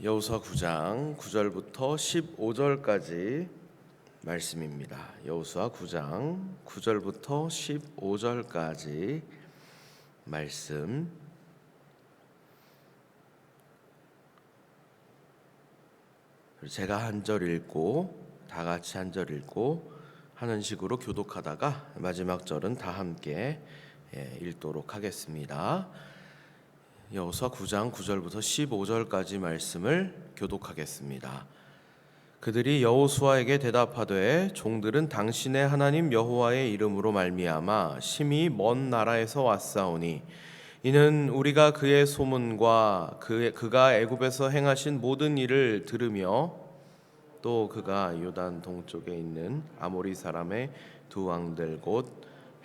여호수아 9장 9절부터 15절까지 말씀입니다. 여호수아 9장 9절부터 15절까지 말씀. 제가 한 절 읽고 다 같이 한 절 읽고 하는 식으로 교독하다가 마지막 절은 다 함께 읽도록 하겠습니다. 여호수아 9장 9절부터 15절까지 말씀을 교독하겠습니다. 그들이 여호수아에게 대답하되 종들은 당신의 하나님 여호와의 이름으로 말미암아 심히 먼 나라에서 왔사오니 이는 우리가 그의 소문과 그가 애굽에서 행하신 모든 일을 들으며 또 그가 요단 동쪽에 있는 아모리 사람의 두 왕들 곧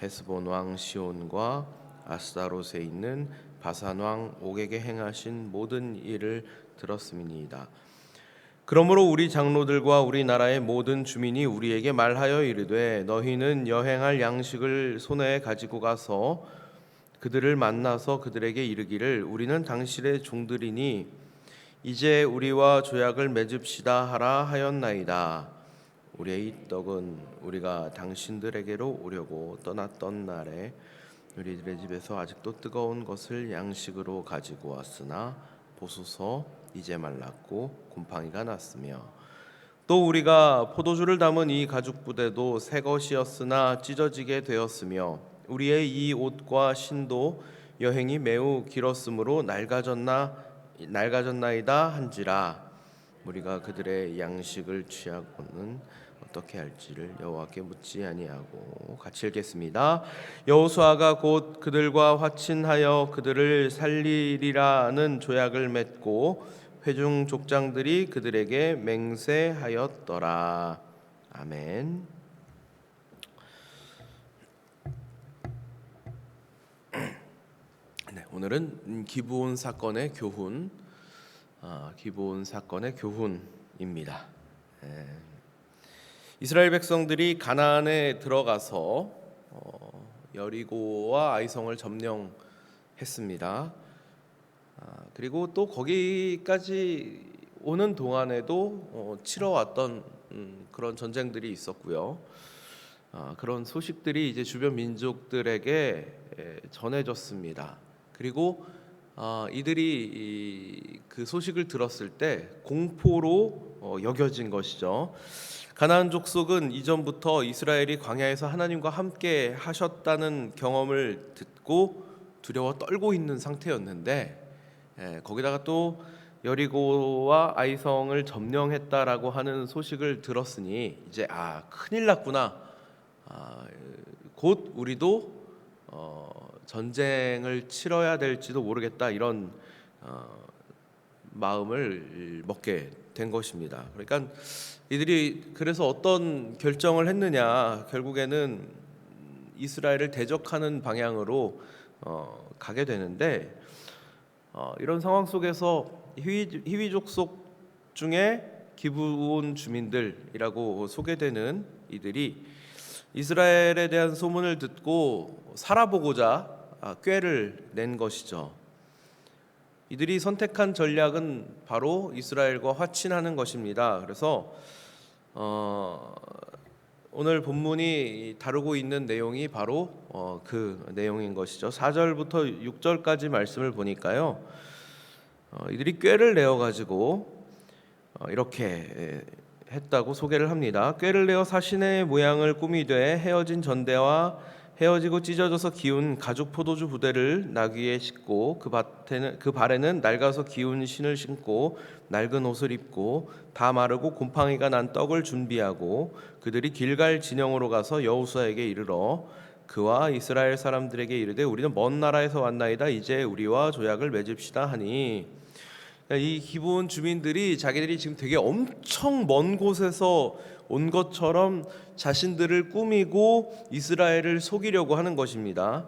헤스본 왕 시온과 아스다롯에 있는 바산 왕 옥에게 행하신 모든 일을 들었음이니이다. 그러므로 우리 장로들과 우리 나라의 모든 주민이 우리에게 말하여 이르되 너희는 여행할 양식을 손에 가지고 가서 그들을 만나서 그들에게 이르기를 우리는 당신의 종들이니 이제 우리와 조약을 맺읍시다 하라 하였나이다. 우리의 떡은 우리가 당신들에게로 오려고 떠났던 날에 우리들의 집에서 아직도 뜨거운 것을 양식으로 가지고 왔으나 보소서 이제 말랐고 곰팡이가 났으며 또 우리가 포도주를 담은 이 가죽 부대도 새 것이었으나 찢어지게 되었으며 우리의 이 옷과 신도 여행이 매우 길었으므로 낡아졌나이다 한지라. 우리가 그들의 양식을 취하고는 어떻게 할지를 여호와께 묻지 아니하고. 같이 읽겠습니다. 여호수아가 곧 그들과 화친하여 그들을 살리리라는 조약을 맺고 회중 족장들이 그들에게 맹세하였더라. 아멘. 네, 오늘은 기브온 사건의 교훈입니다. 이스라엘 백성들이 가나안에 들어가서 여리고와 아이성을 점령했습니다. 그리고 또 거기까지 오는 동안에도 치러왔던 그런 전쟁들이 있었고요. 그런 소식들이 이제 주변 민족들에게 전해졌습니다. 그리고 이들이 그 소식을 들었을 때 공포로 여겨진 것이죠. 가나안 족속은 이전부터 이스라엘이 광야에서 하나님과 함께 하셨다는 경험을 듣고 두려워 떨고 있는 상태였는데 거기다가 또 여리고와 아이성을 점령했다라고 하는 소식을 들었으니 이제 큰일 났구나. 곧 우리도 전쟁을 치러야 될지도 모르겠다, 이런 마음을 먹게 된 것입니다. 그러니까 이들이 그래서 어떤 결정을 했느냐, 결국에는 이스라엘을 대적하는 방향으로 가게 되는데 이런 상황 속에서 히위 족속 중에 기브온 주민들이라고 소개되는 이들이 이스라엘에 대한 소문을 듣고 살아보고자 꾀를 낸 것이죠. 이들이 선택한 전략은 바로 이스라엘과 화친하는 것입니다. 그래서 오늘 본문이 다루고 있는 내용이 바로 그 내용인 것이죠. 4절부터 6절까지 말씀을 보니까요, 이들이 꾀를 내어가지고 이렇게 했다고 소개를 합니다. 꾀를 내어 사신의 모양을 꾸미되 헤어진 전대와 헤어지고 찢어져서 기운 가죽 포도주 부대를 나귀에 싣고 그 발에는 낡아서 기운 신을 신고 낡은 옷을 입고 다 마르고 곰팡이가 난 떡을 준비하고 그들이 길갈 진영으로 가서 여호수아에게 이르러 그와 이스라엘 사람들에게 이르되 우리는 먼 나라에서 왔나이다. 이제 우리와 조약을 맺읍시다 하니, 이 기브온 주민들이 자기들이 지금 되게 엄청 먼 곳에서 온 것처럼 자신들을 꾸미고 이스라엘을 속이려고 하는 것입니다.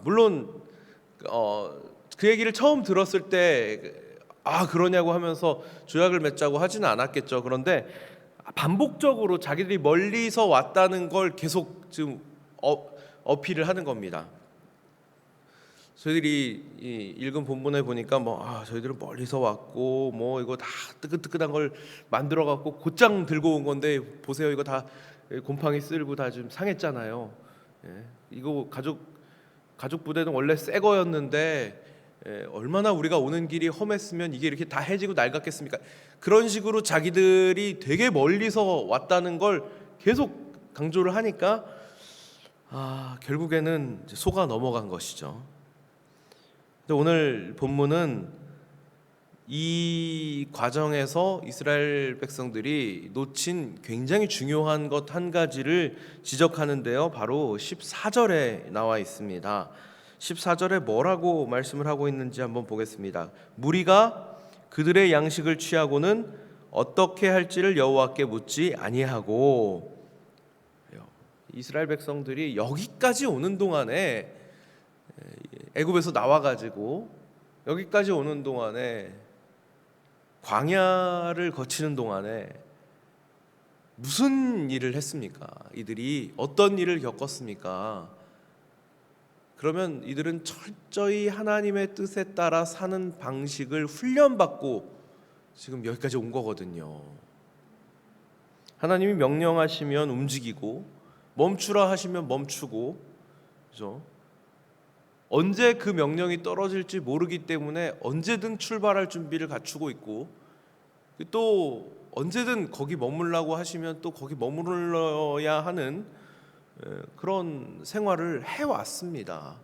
물론 그 얘기를 처음 들었을 때 그러냐고 하면서 조약을 맺자고 하지는 않았겠죠. 그런데 반복적으로 자기들이 멀리서 왔다는 걸 계속 지금 어필을 하는 겁니다. 저희들이 읽은 본문에 보니까 저희들은 멀리서 왔고 이거 다 뜨끈뜨끈한 걸 만들어 갖고 곧장 들고 온 건데 보세요, 이거 다 곰팡이 쓸고 다 좀 상했잖아요. 이거 가죽 부대는 원래 새 거였는데 얼마나 우리가 오는 길이 험했으면 이게 이렇게 다 해지고 낡았겠습니까? 그런 식으로 자기들이 되게 멀리서 왔다는 걸 계속 강조를 하니까 결국에는 이제 속아 넘어간 것이죠. 오늘 본문은 이 과정에서 이스라엘 백성들이 놓친 굉장히 중요한 것 한 가지를 지적하는데요, 바로 14절에 나와 있습니다. 14절에 뭐라고 말씀을 하고 있는지 한번 보겠습니다. 무리가 그들의 양식을 취하고는 어떻게 할지를 여호와께 묻지 아니하고. 이스라엘 백성들이 여기까지 오는 동안에, 애굽에서 나와가지고 여기까지 오는 동안에, 광야를 거치는 동안에 무슨 일을 했습니까? 이들이 어떤 일을 겪었습니까? 그러면 이들은 철저히 하나님의 뜻에 따라 사는 방식을 훈련받고 지금 여기까지 온 거거든요. 하나님이 명령하시면 움직이고, 멈추라 하시면 멈추고, 그죠? 언제 그 명령이 떨어질지 모르기 때문에 언제든 출발할 준비를 갖추고 있고, 또 언제든 거기 머물라고 하시면 또 거기 머물러야 하는 그런 생활을 해왔습니다.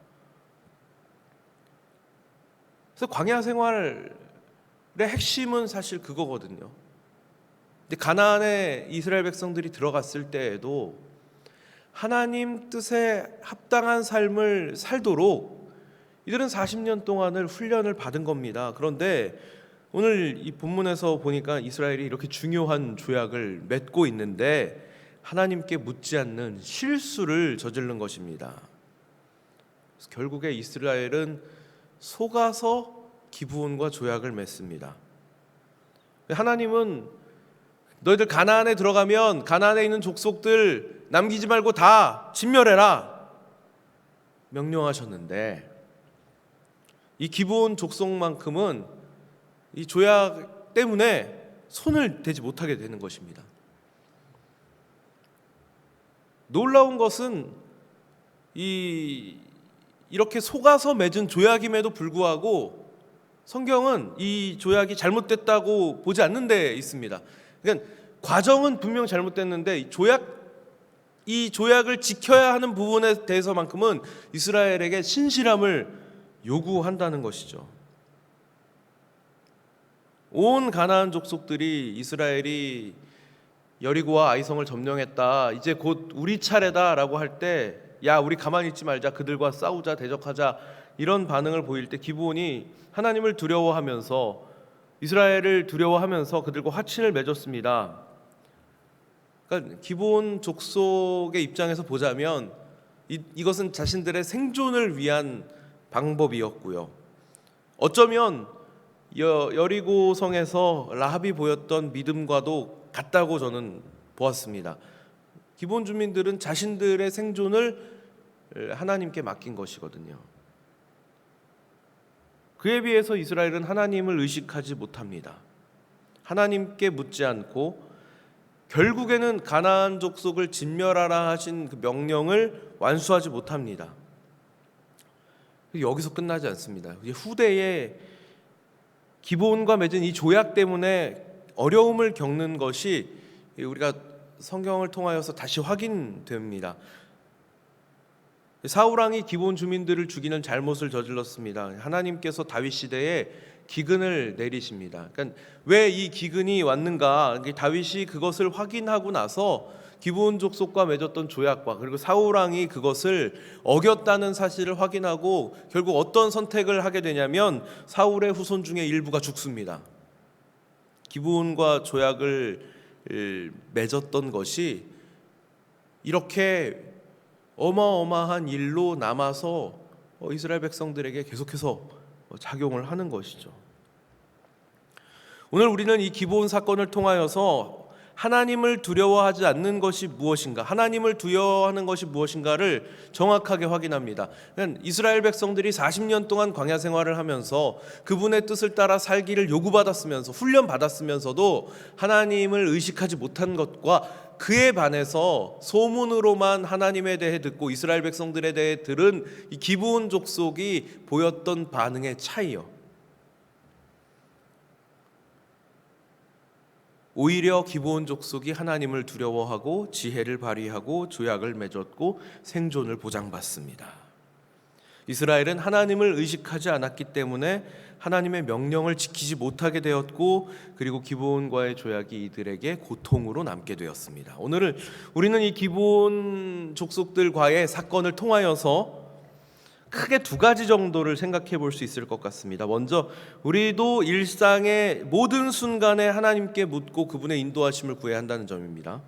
그래서 광야 생활의 핵심은 사실 그거거든요. 근데 가나안에 이스라엘 백성들이 들어갔을 때에도 하나님 뜻에 합당한 삶을 살도록 이들은 40년 동안을 훈련을 받은 겁니다. 그런데 오늘 이 본문에서 보니까 이스라엘이 이렇게 중요한 조약을 맺고 있는데 하나님께 묻지 않는 실수를 저지른 것입니다. 그래서 결국에 이스라엘은 속아서 기브온과 조약을 맺습니다. 하나님은 너희들 가나안에 들어가면 가나안에 있는 족속들 남기지 말고 다 진멸해라 명령하셨는데, 이 기브온 족속만큼은 이 조약 때문에 손을 대지 못하게 되는 것입니다. 놀라운 것은 이렇게 속아서 맺은 조약임에도 불구하고 성경은 이 조약이 잘못됐다고 보지 않는 데 있습니다. 그러니까 과정은 분명 잘못됐는데 이 조약을 지켜야 하는 부분에 대해서만큼은 이스라엘에게 신실함을 요구한다는 것이죠. 온 가나안 족속들이 이스라엘이 여리고와 아이성을 점령했다, 이제 곧 우리 차례다라고 할 때, 야 우리 가만히 있지 말자, 그들과 싸우자, 대적하자, 이런 반응을 보일 때 기브온이 하나님을 두려워하면서, 이스라엘을 두려워하면서 그들과 화친을 맺었습니다. 그러니까 기브온 족속의 입장에서 보자면 이것은 자신들의 생존을 위한 방법이었고요. 어쩌면 여리고 성에서 라합이 보였던 믿음과도 같다고 저는 보았습니다. 기브온 주민들은 자신들의 생존을 하나님께 맡긴 것이거든요. 그에 비해서 이스라엘은 하나님을 의식하지 못합니다. 하나님께 묻지 않고 결국에는 가나안 족속을 진멸하라 하신 그 명령을 완수하지 못합니다. 여기서 끝나지 않습니다. 후대에 기브온과 맺은 이 조약 때문에 어려움을 겪는 것이 우리가 성경을 통하여서 다시 확인됩니다. 사울왕이 기브온 주민들을 죽이는 잘못을 저질렀습니다. 하나님께서 다윗 시대에 기근을 내리십니다. 그러니까 왜 이 기근이 왔는가? 다윗이 그것을 확인하고 나서 기브온 족속과 맺었던 조약과, 그리고 사울왕이 그것을 어겼다는 사실을 확인하고 결국 어떤 선택을 하게 되냐면 사울의 후손 중에 일부가 죽습니다. 기브온과 조약을 맺었던 것이 이렇게 어마어마한 일로 남아서 이스라엘 백성들에게 계속해서 작용을 하는 것이죠. 오늘 우리는 이 기브온 사건을 통하여서 하나님을 두려워하지 않는 것이 무엇인가, 하나님을 두려워하는 것이 무엇인가를 정확하게 확인합니다. 이스라엘 백성들이 40년 동안 광야 생활을 하면서 그분의 뜻을 따라 살기를 요구받았으면서 훈련받았으면서도 하나님을 의식하지 못한 것과 그에 반해서 소문으로만 하나님에 대해 듣고 이스라엘 백성들에 대해 들은 이 기브온 족속이 보였던 반응의 차이요. 오히려 기브온 족속이 하나님을 두려워하고 지혜를 발휘하고 조약을 맺었고 생존을 보장받습니다. 이스라엘은 하나님을 의식하지 않았기 때문에 하나님의 명령을 지키지 못하게 되었고, 그리고 기브온과의 조약이 이들에게 고통으로 남게 되었습니다. 오늘은 우리는 이 기브온 족속들과의 사건을 통하여서 크게 두 가지 정도를 생각해 볼 수 있을 것 같습니다. 먼저 우리도 일상의 모든 순간에 하나님께 묻고 그분의 인도하심을 구해야 한다는 점입니다.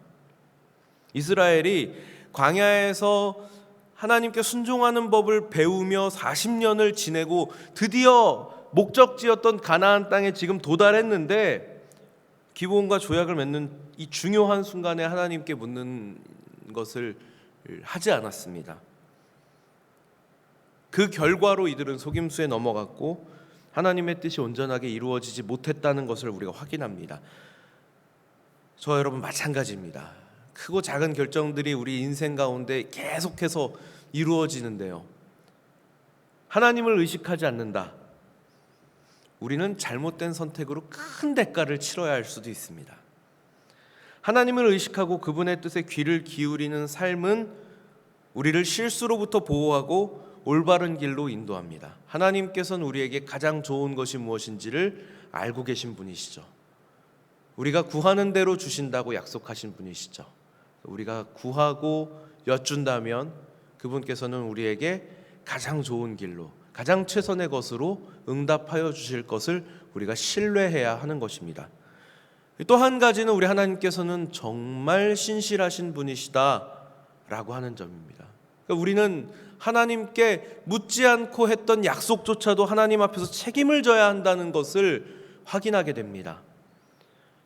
이스라엘이 광야에서 하나님께 순종하는 법을 배우며 40년을 지내고 드디어 목적지였던 가나안 땅에 지금 도달했는데, 기브온과 조약을 맺는 이 중요한 순간에 하나님께 묻는 것을 하지 않았습니다. 그 결과로 이들은 속임수에 넘어갔고 하나님의 뜻이 온전하게 이루어지지 못했다는 것을 우리가 확인합니다. 저와 여러분 마찬가지입니다. 크고 작은 결정들이 우리 인생 가운데 계속해서 이루어지는데요, 하나님을 의식하지 않는다. 우리는 잘못된 선택으로 큰 대가를 치러야 할 수도 있습니다. 하나님을 의식하고 그분의 뜻에 귀를 기울이는 삶은 우리를 실수로부터 보호하고 올바른 길로 인도합니다. 하나님께서는 우리에게 가장 좋은 것이 무엇인지를 알고 계신 분이시죠. 우리가 구하는 대로 주신다고 약속하신 분이시죠. 우리가 구하고 여쭌다면 그분께서는 우리에게 가장 좋은 길로, 가장 최선의 것으로 응답하여 주실 것을 우리가 신뢰해야 하는 것입니다. 또 한 가지는 우리 하나님께서는 정말 신실하신 분이시다라고 하는 점입니다. 그러니까 우리는 하나님께 묻지 않고 했던 약속조차도 하나님 앞에서 책임을 져야 한다는 것을 확인하게 됩니다.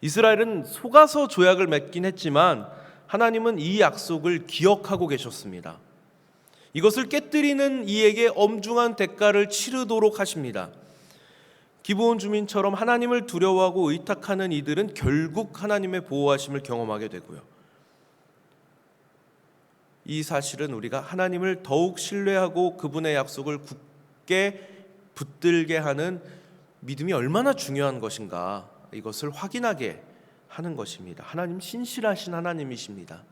이스라엘은 속아서 조약을 맺긴 했지만 하나님은 이 약속을 기억하고 계셨습니다. 이것을 깨뜨리는 이에게 엄중한 대가를 치르도록 하십니다. 기브온 주민처럼 하나님을 두려워하고 의탁하는 이들은 결국 하나님의 보호하심을 경험하게 되고요, 이 사실은 우리가 하나님을 더욱 신뢰하고 그분의 약속을 굳게 붙들게 하는 믿음이 얼마나 중요한 것인가, 이것을 확인하게 하는 것입니다. 하나님 신실하신 하나님이십니다.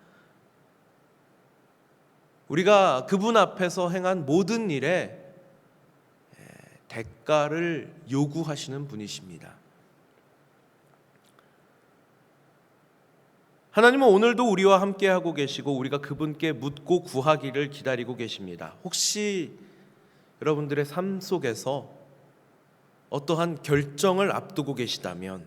우리가 그분 앞에서 행한 모든 일에 대가를 요구하시는 분이십니다. 하나님은 오늘도 우리와 함께하고 계시고 우리가 그분께 묻고 구하기를 기다리고 계십니다. 혹시 여러분들의 삶 속에서 어떠한 결정을 앞두고 계시다면,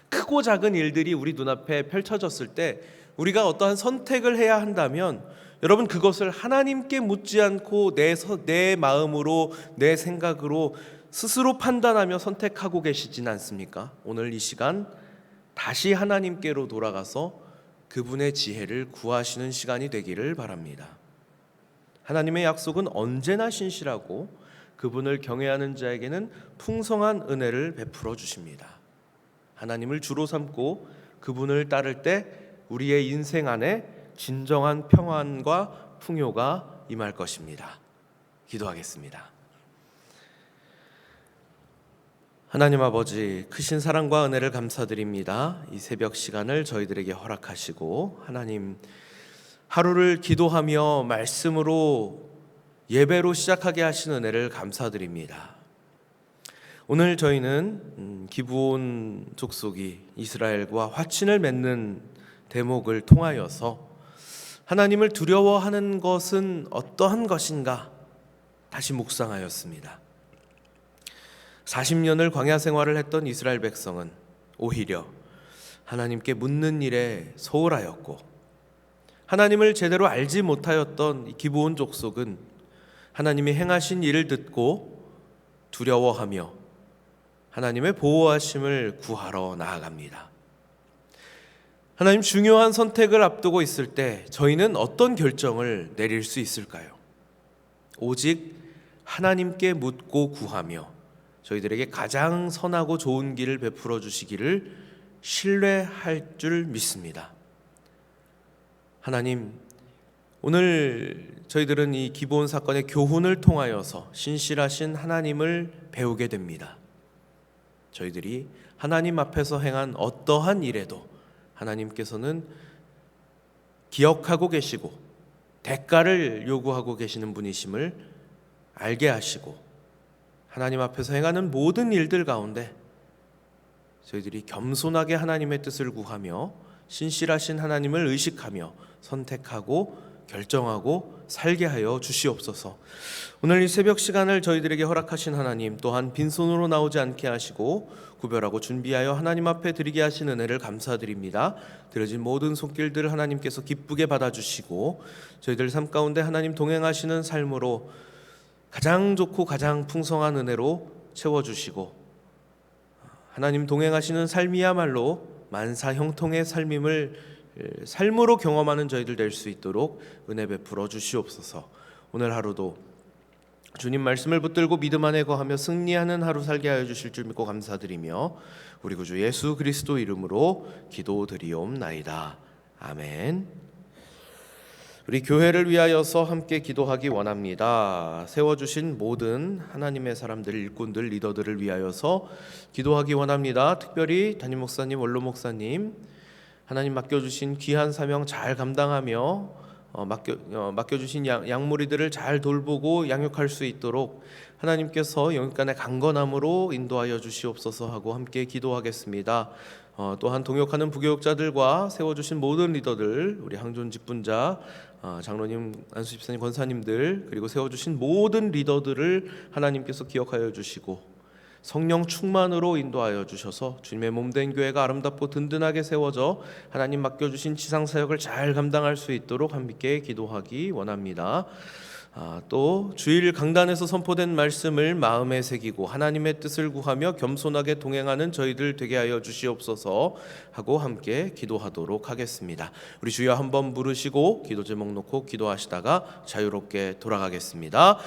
크고 작은 일들이 우리 눈앞에 펼쳐졌을 때 우리가 어떠한 선택을 해야 한다면, 여러분 그것을 하나님께 묻지 않고 내 마음으로, 내 생각으로 스스로 판단하며 선택하고 계시진 않습니까? 오늘 이 시간 다시 하나님께로 돌아가서 그분의 지혜를 구하시는 시간이 되기를 바랍니다. 하나님의 약속은 언제나 신실하고 그분을 경외하는 자에게는 풍성한 은혜를 베풀어 주십니다. 하나님을 주로 삼고 그분을 따를 때 우리의 인생 안에 진정한 평안과 풍요가 임할 것입니다. 기도하겠습니다. 하나님 아버지, 크신 사랑과 은혜를 감사드립니다. 이 새벽 시간을 저희들에게 허락하시고 하나님, 하루를 기도하며 말씀으로 예배로 시작하게 하신 은혜를 감사드립니다. 오늘 저희는 기브온 족속이 이스라엘과 화친을 맺는 대목을 통하여서 하나님을 두려워하는 것은 어떠한 것인가 다시 묵상하였습니다. 40년을 광야 생활을 했던 이스라엘 백성은 오히려 하나님께 묻는 일에 소홀하였고, 하나님을 제대로 알지 못하였던 기브온 족속은 하나님이 행하신 일을 듣고 두려워하며 하나님의 보호하심을 구하러 나아갑니다. 하나님, 중요한 선택을 앞두고 있을 때 저희는 어떤 결정을 내릴 수 있을까요? 오직 하나님께 묻고 구하며 저희들에게 가장 선하고 좋은 길을 베풀어 주시기를 신뢰할 줄 믿습니다. 하나님, 오늘 저희들은 이 기브온 사건의 교훈을 통하여서 신실하신 하나님을 배우게 됩니다. 저희들이 하나님 앞에서 행한 어떠한 일에도 하나님께서는 기억하고 계시고 대가를 요구하고 계시는 분이심을 알게 하시고, 하나님 앞에서 행하는 모든 일들 가운데 저희들이 겸손하게 하나님의 뜻을 구하며 신실하신 하나님을 의식하며 선택하고 결정하고 살게 하여 주시옵소서. 오늘 이 새벽 시간을 저희들에게 허락하신 하나님, 또한 빈손으로 나오지 않게 하시고 구별하고 준비하여 하나님 앞에 드리게 하신 은혜를 감사드립니다. 드려진 모든 손길들을 하나님께서 기쁘게 받아주시고 저희들 삶 가운데 하나님 동행하시는 삶으로 가장 좋고 가장 풍성한 은혜로 채워주시고, 하나님 동행하시는 삶이야말로 만사 형통의 삶으로 경험하는 저희들 될 수 있도록 은혜 베풀어 주시옵소서. 오늘 하루도 주님 말씀을 붙들고 믿음 안에 거하며 승리하는 하루 살게 하여 주실 줄 믿고 감사드리며 우리 구주 예수 그리스도 이름으로 기도드리옵나이다. 아멘. 우리 교회를 위하여서 함께 기도하기 원합니다. 세워주신 모든 하나님의 사람들, 일꾼들, 리더들을 위하여서 기도하기 원합니다. 특별히 담임 목사님, 원로 목사님, 하나님 맡겨주신 귀한 사명 잘 감당하며 맡겨주신 양무리들을 잘 돌보고 양육할 수 있도록 하나님께서 영육간의 강건함으로 인도하여 주시옵소서 하고 함께 기도하겠습니다. 또한 동역하는 부교육자들과 세워주신 모든 리더들, 우리 항존 직분자, 장로님, 안수 집사님, 권사님들, 그리고 세워주신 모든 리더들을 하나님께서 기억하여 주시고 성령 충만으로 인도하여 주셔서 주님의 몸된 교회가 아름답고 든든하게 세워져 하나님 맡겨주신 지상사역을 잘 감당할 수 있도록 함께 기도하기 원합니다. 또 주일 강단에서 선포된 말씀을 마음에 새기고 하나님의 뜻을 구하며 겸손하게 동행하는 저희들 되게 하여 주시옵소서 하고 함께 기도하도록 하겠습니다. 우리 주여 한번 부르시고 기도 제목 놓고 기도하시다가 자유롭게 돌아가겠습니다.